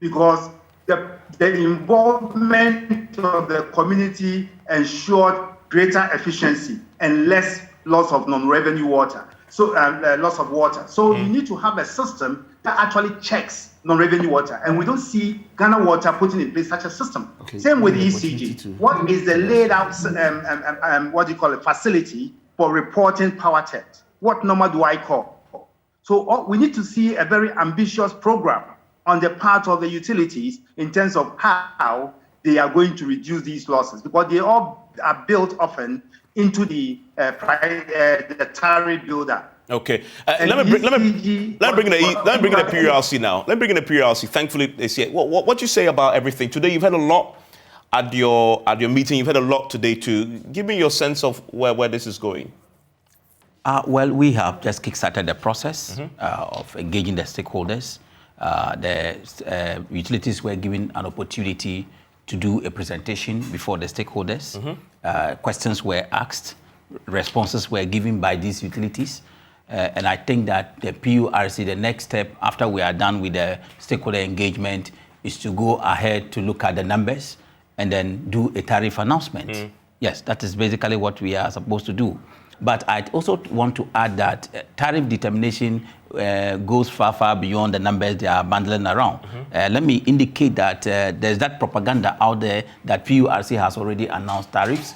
because the involvement of the community ensured greater efficiency and less loss of non-revenue water. So loss of water. So you need to have a system that actually checks non-revenue water, and we don't see Ghana Water putting in place such a system. Okay. Same with ECG. What is the laid out facility for reporting power theft? What number do I call? So we need to see a very ambitious program on the part of the utilities in terms of how they are going to reduce these losses, because they all are built often into the tariff builder. Okay, let me bring in the PURC now. Let me bring in the PURC. Thankfully, it's here. What you say about everything today? You've had a lot at your meeting. You've had a lot today too. Give me your sense of where this is going. Well, we have just kickstarted the process of engaging the stakeholders. The utilities were given an opportunity to do a presentation before the stakeholders. Questions were asked, responses were given by these utilities. And I think that the PURC, the next step after we are done with the stakeholder engagement, is to go ahead to look at the numbers and then do a tariff announcement. Yes, that is basically what we are supposed to do. But I also want to add that tariff determination goes far beyond the numbers they are bundling around. Let me indicate that there's that propaganda out there that PURC has already announced tariffs.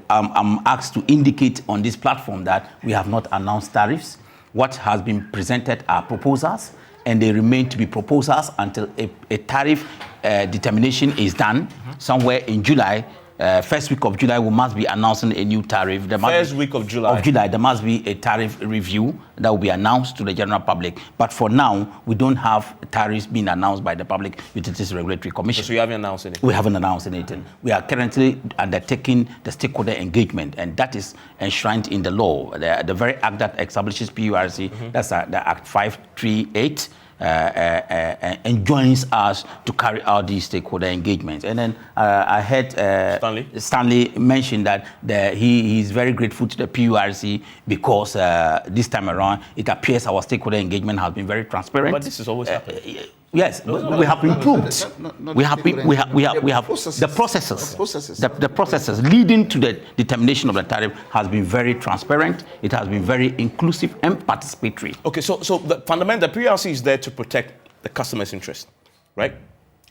I'm asked to indicate on this platform that we have not announced tariffs. What has been presented are proposals, and they remain to be proposals until a tariff determination is done somewhere in July. First week of July, we must be announcing a new tariff. First week of July. There must be a tariff review that will be announced to the general public. But for now, we don't have tariffs being announced by the Public Utilities Regulatory Commission. So you haven't announced anything? We haven't announced anything. We are currently undertaking the stakeholder engagement, and that is enshrined in the law. The very act that establishes PURC, that's the Act 538. Enjoins us to carry out these stakeholder engagements. And then I heard Stanley mention that he is very grateful to the PURC because this time around it appears our stakeholder engagement has been very transparent. But this is always happening. Yes, we have improved. We have the processes leading to the determination of the tariff has been very transparent. It has been very inclusive and participatory. Okay, so the PURC is there to protect the customer's interest, right?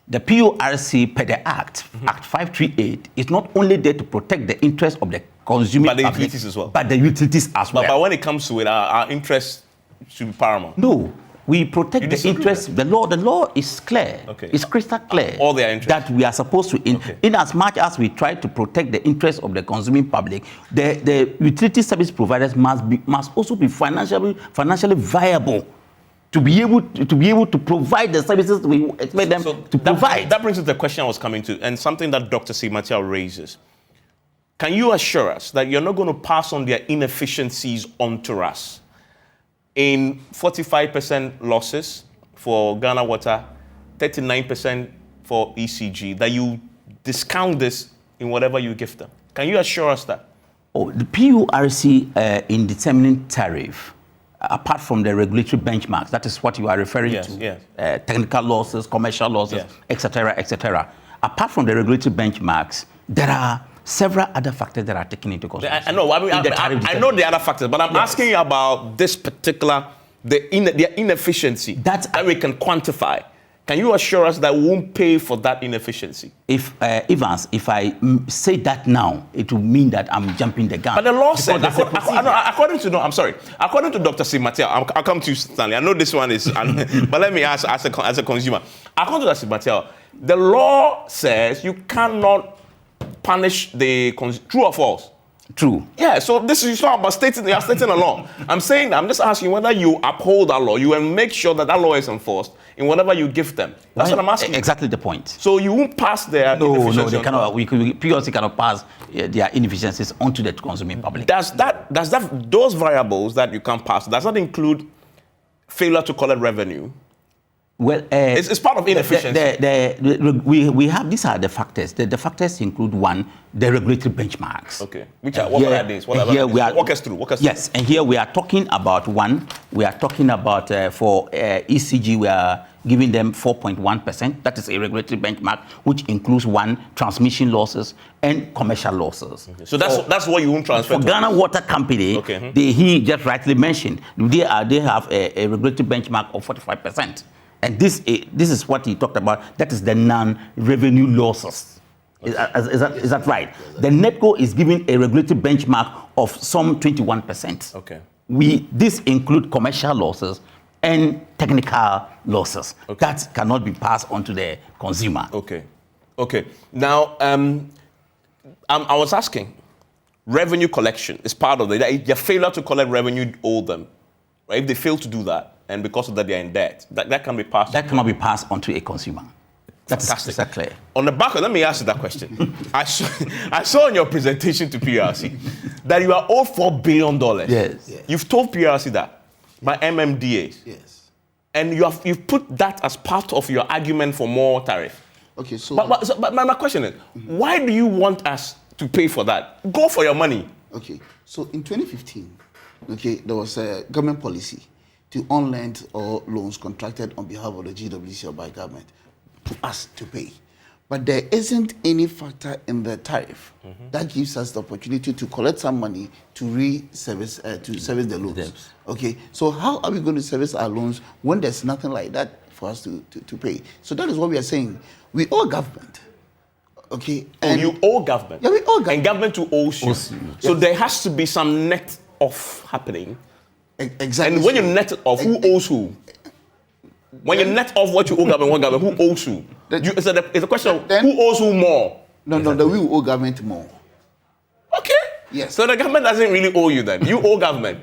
The PURC, per the Act, Act 538, is not only there to protect the interest of the consumer, but the utilities as well. But the utilities as well. But when it comes to it, our interest should be paramount. No. We protect the interests. The law is clear. Okay. It's crystal clear. All their interests. That we are supposed to, in as much as we try to protect the interests of the consuming public, the utility service providers must also be financially viable to be able to provide the services we expect them to provide. That brings us to the question I was coming to, and something that Dr. Sigmatial raises. Can you assure us that you're not going to pass on their inefficiencies onto us? In 45% losses for Ghana Water, 39% for ECG, that you discount this in whatever you give them. Can you assure us that? The PURC in determining tariff, apart from the regulatory benchmarks, that is what you are referring to, yes. Technical losses, commercial losses, etc., etc. Apart from the regulatory benchmarks, there are several other factors that are taken into consideration. I know. I know the other factors, but I'm asking you about this particular, their inefficiency that we can quantify. Can you assure us that we won't pay for that inefficiency? If Evans, if I say that now, it will mean that I'm jumping the gun. But the law said, according to Dr. Sigmatial, I'll come to you, Stanley. I know this one is, but let me ask as a consumer. According to Dr. Sigmatial, the law says you cannot punish true or false? True. Yeah, so this is not about stating, you are stating a law. I'm saying that, I'm just asking whether you uphold that law, you will make sure that that law is enforced in whatever you give them. That's what I'm asking. Exactly the point. So you won't pass their inefficiencies. No, they cannot. PLC cannot pass their inefficiencies onto the consuming public. Does those variables that you can't pass, does that include failure to collect revenue? Well, it's part of inefficiency. We have, these are the factors. The factors include, one, the regulatory benchmarks. Okay. What are these? Walk us through. Yes, and here we are talking about for ECG, we are giving them 4.1%. That is a regulatory benchmark, which includes, one, transmission losses and commercial losses. Okay. So that's what you won't transfer for to. Ghana Water Company, okay. He just rightly mentioned, they have a regulatory benchmark of 45%. And this is what he talked about. That is the non-revenue losses. Okay. Is that right? The NETCO is giving a regulatory benchmark of some 21%. Okay. This include commercial losses and technical losses. Okay. That cannot be passed on to the consumer. Okay. Now, I was asking, revenue collection is part of it. Your failure to collect revenue, you owe them. Right? If they fail to do that, and because of that they are in debt, that can be passed. That cannot be passed on to a consumer. That's clear. On the back, let me ask you that question. I saw in your presentation to PRC that you are owed $4 billion. Yes. You've told PRC that by MMDAs. Yes. And you've put that as part of your argument for more tariff. Okay, so... But my question is, why do you want us to pay for that? Go for your money. Okay, so in 2015, there was a government policy to on-lend or loans contracted on behalf of the GWC or by government to us to pay. But there isn't any factor in the tariff that gives us the opportunity to collect some money to service the loans. Debts. Okay, so how are we going to service our loans when there's nothing like that for us to pay? So that is what we are saying. We owe government. Okay. And you owe government? Yeah, we owe government. And government to owes you. Yes. So there has to be some net off happening. Exactly. And when you net it off, who owes who? When you net off what you owe government, who owes who? It's a question of who owes who more? No, we owe government more. Okay. Yes. So the government doesn't really owe you then. You owe government.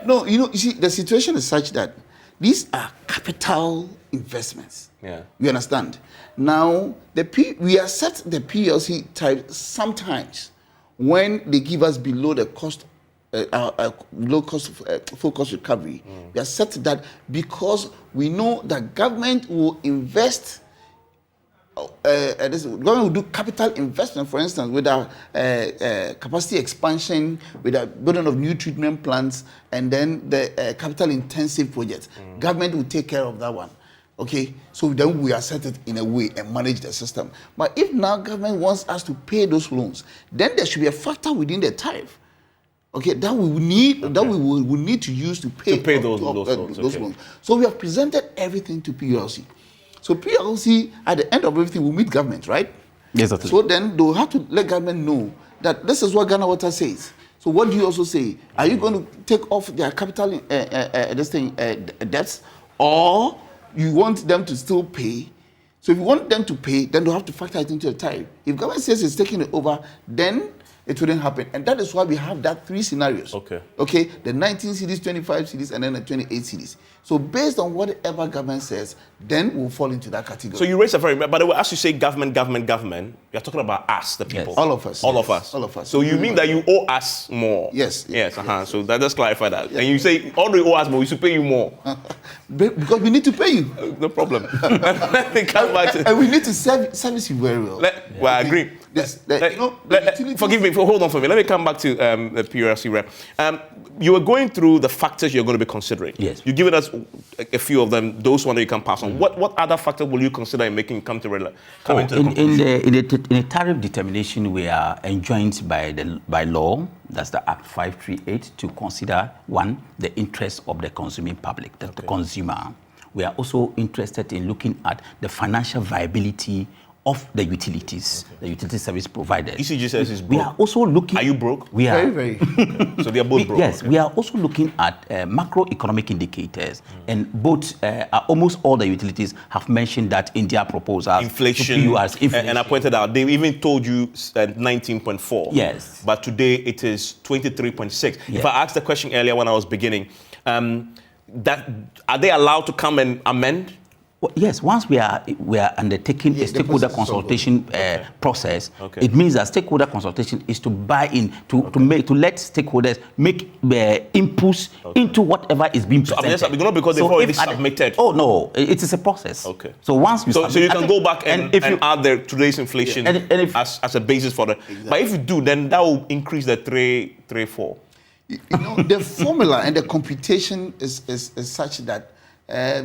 No, you see, the situation is such that these are capital investments. Yeah. You understand? Now, we accept the PLC type sometimes when they give us below the cost low cost full cost recovery. We accept that because we know that government will invest. Government will do capital investment, for instance, with our capacity expansion, with the building of new treatment plants, and then the capital intensive projects. Government will take care of that one. Okay, so then we accept it in a way and manage the system. But if now government wants us to pay those loans, then there should be a factor within the tariff. Okay, that we will need to use to pay those loans. So we have presented everything to PLC. So PLC at the end of everything will meet government, right? Yes, that's So then they will have to let government know that this is what Ghana Water says. So what do you also say? Are you going to take off their capital debts, or you want them to still pay? So if you want them to pay, then they'll have to factor it into the tariff. If government says it's taking it over, then it wouldn't happen. And that is why we have that 3 scenarios. Okay, the 19 cities, 25 cities, and then the 28 cities. So based on whatever government says, then we'll fall into that category. So you raise a very, by the way, as you say government, you're talking about us, the people. Yes. All of us. All of us. All of us. So you mean that you owe us more? Yes. Yes. So let's clarify that. And you say, although you owe us more, we should pay you more. Because we need to pay you. No problem. Let me come back to... And we need to service you very well. Well, I agree. Forgive me, hold on for me. Let me come back to the PRC rep. You were going through the factors you're going to be considering. Yes. You've given us a few of them, those ones that you can pass on. What other factors will you consider in making come into the conclusion? In the tariff determination, we are enjoined by law, that's the Act 538, to consider, one, the interest of the consuming public, the consumer. We are also interested in looking at the financial viability of the utilities, the utility service providers. ECG says it's broke. We are also looking... Are you broke? We are. Very, very. So they are both broke? Yes, we are also looking at macroeconomic indicators, and both, almost all the utilities have mentioned that in their proposals. Inflation. And I pointed out, they even told you 19.4. Yes. But today it is 23.6. Yes. If I asked the question earlier when I was beginning, that are they allowed to come and amend? Well, yes, once we are undertaking a stakeholder consultation process, it means that stakeholder consultation is to buy in, to let stakeholders make inputs into whatever is being presented. So, not because they've already submitted. Oh no, it is a process. Okay. So once you so you can go back and add today's inflation as a basis for the. Exactly. But if you do, then that will increase the 3.4. You know, the formula and the computation is such that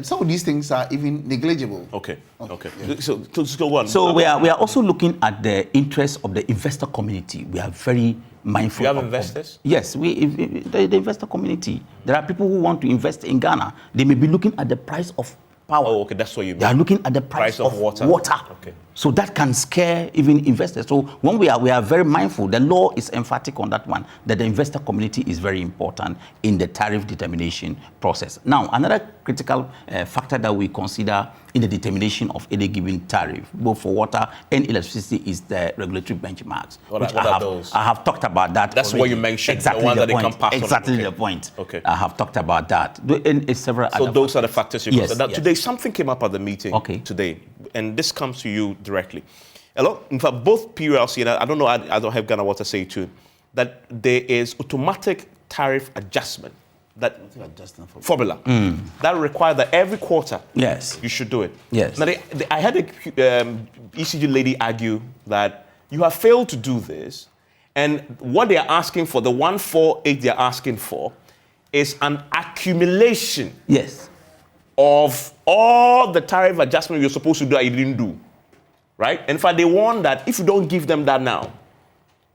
some of these things are even negligible. Okay. Yeah. So go on. So we are also looking at the interests of the investor community. We are very mindful. You have investors? Yes, the investor community. There are people who want to invest in Ghana. They may be looking at the price of power. Oh, okay, that's what you mean. They are looking at the price of water. Okay. So that can scare even investors. So when we are very mindful, the law is emphatic on that one, that the investor community is very important in the tariff determination process. Now, another critical factor that we consider in the determination of any given tariff, both for water and electricity, is the regulatory benchmarks. What are those? I have talked about that. That's already. what you mentioned. Exactly the one that point. they can pass exactly on. Okay. The point. Okay. I have talked about that. And several so other those are the factors you consider. Yes. Today, something came up at the meeting today, and this comes to you directly. In fact, both PULC and I don't know, I don't have Ghana Water say too, that there is automatic tariff adjustment. That formula that requires that every quarter you should do it. Yes. Now I had a ECG lady argue that you have failed to do this, and what they are asking for, the 148 they are asking for, is an accumulation of all the tariff adjustment you're supposed to do that you didn't do. Right? In fact, they warn that if you don't give them that now,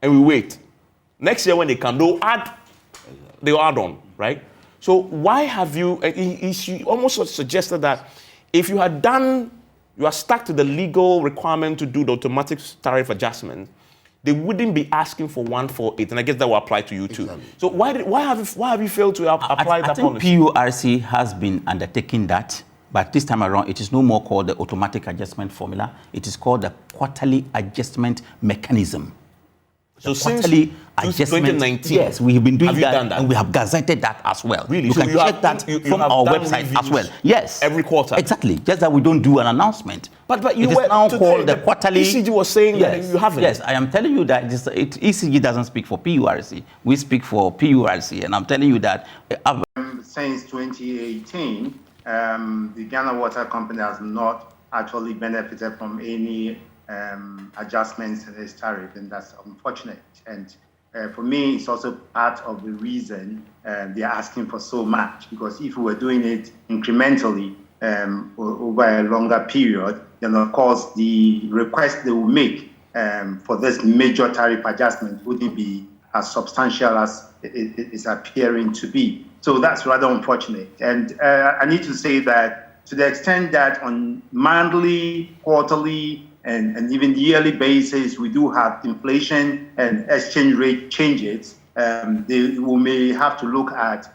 and we wait, next year when they come, they'll add on, right? So why have you, she almost suggested that if you had stuck to the legal requirement to do the automatic tariff adjustment, they wouldn't be asking for 148, and I guess that will apply to you too. Exactly. So why have you failed to apply that policy? I think PURC has been undertaking that. But this time around, it is no more called the automatic adjustment formula. It is called the quarterly adjustment mechanism. So since 2019, yes, we have been doing that, and we have gazetted that as well. Really? You so can check that from our website as well. Yes. Every quarter? Exactly. Just that we don't do an announcement. But you it is now called the quarterly... ECG was saying that you haven't. Yes, I am telling you that ECG doesn't speak for PURC. We speak for PURC, and I'm telling you that... Since 2018, the Ghana Water Company has not actually benefited from any adjustments in its tariff, and that's unfortunate. And for me, it's also part of the reason they're asking for so much, because if we were doing it incrementally over a longer period, then of course the request they will make for this major tariff adjustment wouldn't be as substantial as it is appearing to be. So that's rather unfortunate. And I need to say that to the extent that on monthly, quarterly, and even yearly basis, we do have inflation and exchange rate changes, we may have to look at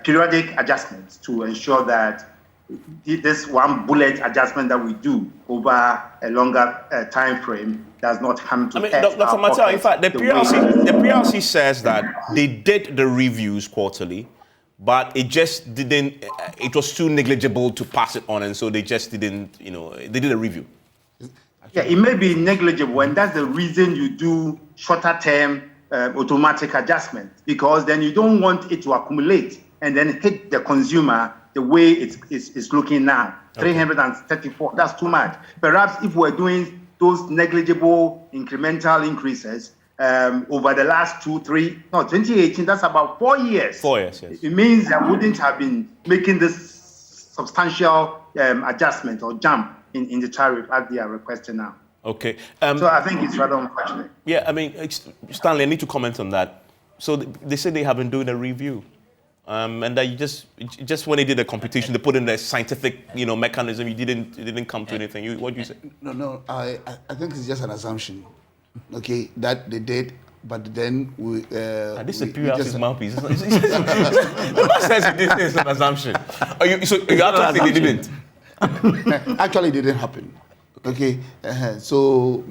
periodic adjustments to ensure that this one bullet adjustment that we do over a longer time frame does not come to Dr. Mattel, in fact, the PRC says that they did the reviews quarterly, but it just didn't, it was too negligible to pass it on, and so they just didn't, they did a review. Yeah, it may be negligible, and that's the reason you do shorter term automatic adjustments, because then you don't want it to accumulate and then hit the consumer the way it's looking now. Okay. 334, that's too much. Perhaps if we're doing those negligible incremental increases over the last 2018, that's about 4 years. 4 years, yes. It means that we wouldn't have been making this substantial adjustment or jump in the tariff as they are requesting now. Okay. So I think it's rather unfortunate. Yeah, I mean, Stanley, I need to comment on that. So they say they have been doing a review. and that you just when they did the computation, they put in the scientific, mechanism. You didn't come to anything. What do you say? No. I think it's just an assumption. Okay, that they did, but then we. This is a periodic mouthpiece. The man says this is an assumption. So you actually think they didn't? Actually, it didn't happen. Okay, so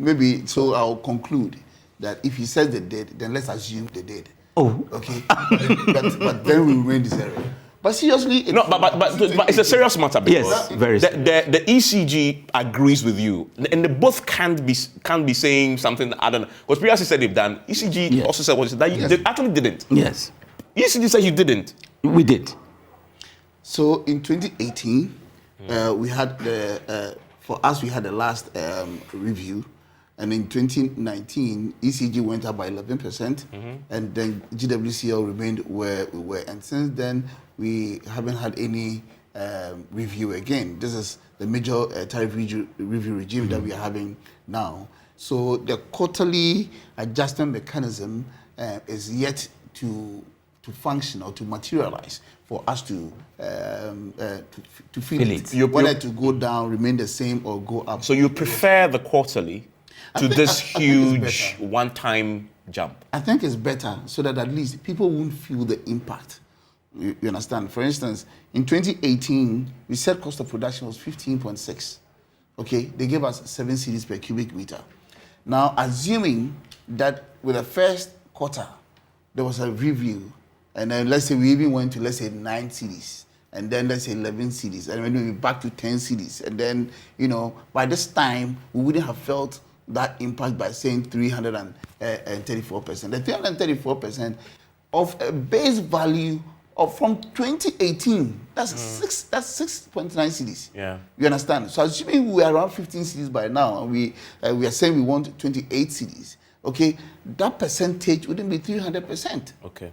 I'll conclude that if he says they did, then let's assume they did. Oh, okay. but then we remain this area. But seriously, but it's a serious matter because yes, very the ECG agrees with you, and they both can't be saying something other than because previously said they've done. ECG also said what that they actually didn't. Yes, ECG said you didn't. We did. So in 2018, we had we had the last review. And in 2019, ECG went up by 11%, and then GWCL remained where we were. And since then, we haven't had any review again. This is the major tariff review regime that we are having now. So the quarterly adjustment mechanism is yet to function or to materialize for us to feel it. Whether to go down, remain the same, or go up. So you prefer the quarterly to this huge one-time jump? I think it's better so that at least people won't feel the impact. You understand? For instance, in 2018, we said cost of production was 15.6. Okay, they gave us 7 cedis per cubic meter. Now, assuming that with the first quarter, there was a review, and then let's say we even went to, let's say, 9 cedis, and then let's say 11 cedis, and then we're back to 10 cedis, and then, by this time, we wouldn't have felt that impact by saying 334%. The 334% of a base value of from 2018, that's 6.9 cedis. Yeah. You understand? So assuming we are around 15 cedis by now, and we are saying we want 28 cedis, okay, that percentage wouldn't be 300%. Okay.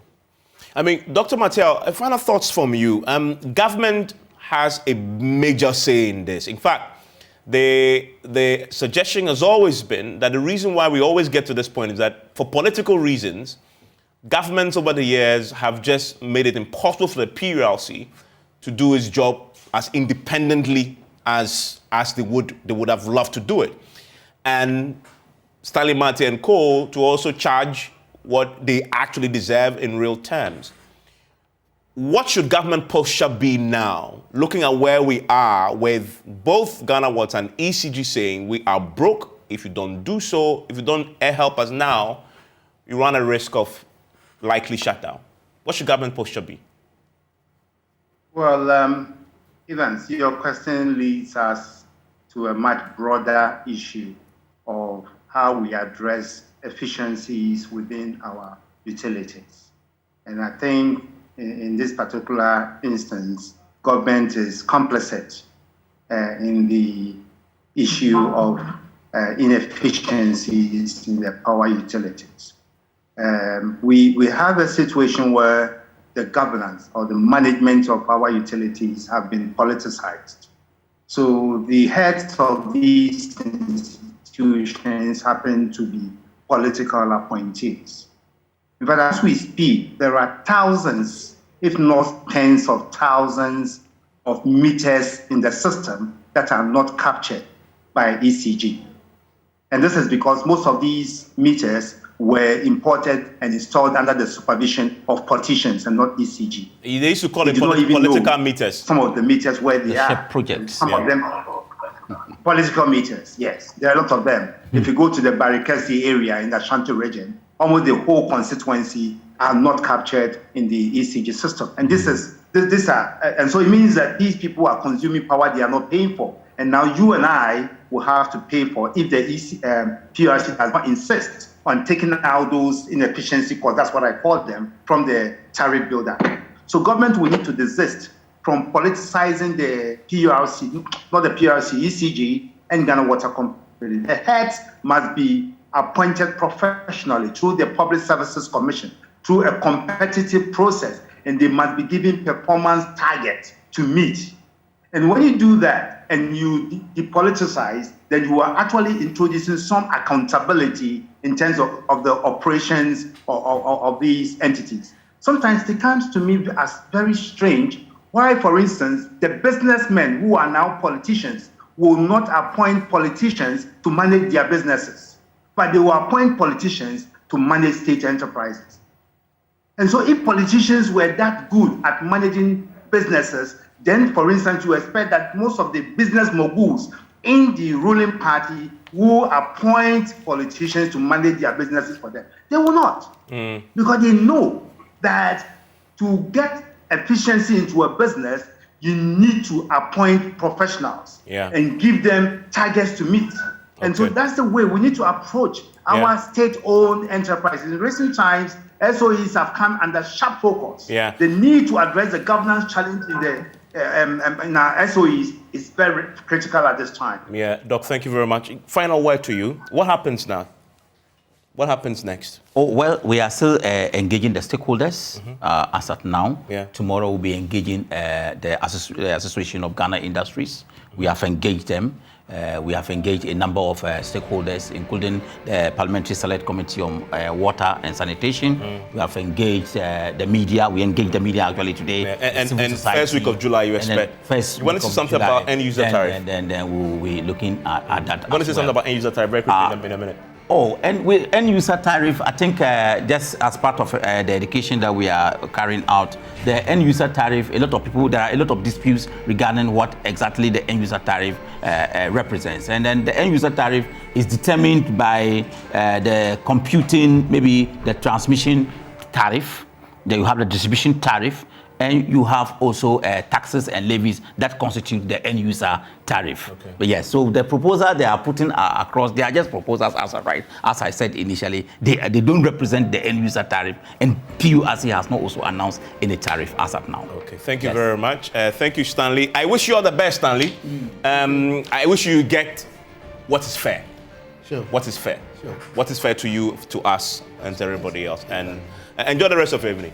I mean, Dr. Martial, final thoughts from you. Government has a major say in this. In fact, the suggestion has always been that the reason why we always get to this point is that for political reasons, governments over the years have just made it impossible for the PULC to do its job as independently as they would have loved to do it. And Stanley Marty and Co. to also charge what they actually deserve in real terms. What should government posture be now, looking at where we are with both Ghana Water and ECG saying we are broke? If you don't do so, if you don't help us now, you run a risk of likely shutdown. What should government posture be? Well, Evans, your question leads us to a much broader issue of how we address efficiencies within our utilities. And I think in this particular instance, government is complicit in the issue of inefficiencies in the power utilities. We have a situation where the governance or the management of power utilities have been politicized. So the heads of these institutions happen to be political appointees. But as we speak, there are thousands, if not tens of thousands, of meters in the system that are not captured by ECG. And this is because most of these meters were imported and installed under the supervision of politicians and not ECG. They used to call it political meters. Some of the meters where they are. Projects. Some of them political meters, yes. There are a lot of them. If you go to the Barikesi area in the Ashanti region, almost the whole constituency are not captured in the ECG system. And and so it means that these people are consuming power they are not paying for. And now you and I will have to pay for if the PRC does not insist on taking out those inefficiencies, because that's what I call them, from the tariff builder. So government will need to desist from politicizing the PRC, not the PRC, ECG, and Ghana Water Company. The heads must be appointed professionally through the Public Services Commission, through a competitive process, and they must be given performance targets to meet. And when you do that and you depoliticize, then you are actually introducing some accountability in terms of the operations of these entities. sometimes it comes to me as very strange why, for instance, the businessmen who are now politicians will not appoint politicians to manage their businesses, but they will appoint politicians to manage state enterprises. And so if politicians were that good at managing businesses, then, for instance, you expect that most of the business moguls in the ruling party will appoint politicians to manage their businesses for them. They will not, because they know that to get efficiency into a business, you need to appoint professionals and give them targets to meet. And so that's the way we need to approach our state-owned enterprises. In recent times, SOEs have come under sharp focus. The need to address the governance challenge in our SOEs is very critical at this time. Doc, thank you very much. Final word to you. What happens now? What happens next? Oh, well, we are still engaging the stakeholders as at now. Tomorrow we'll be engaging the Association of Ghana Industries. We have engaged them. We have engaged a number of stakeholders, including the Parliamentary Select Committee on Water and Sanitation. We have engaged the media. We engaged the media actually today. And first week of July, you expect? You want to say something about end-user tariff? And then we'll be looking at that. You want to say something about end-user tariff very quickly in a minute? Oh, and with end-user tariff, I think just as part of the education that we are carrying out, the end-user tariff, there are a lot of disputes regarding what exactly the end-user tariff represents. And then the end-user tariff is determined by the computing, maybe the transmission tariff, then you have the distribution tariff, and you have also taxes and levies that constitute the end-user tariff. But yes, so the proposal they are putting across, they are just proposals as I said initially. They don't represent the end-user tariff, and PURC has not also announced any tariff as of now. Okay, thank you very much. Thank you, Stanley. I wish you all the best, Stanley. I wish you get what is fair. Sure. What is fair? Sure. What is fair to you, to us, and to everybody else. And enjoy the rest of your evening.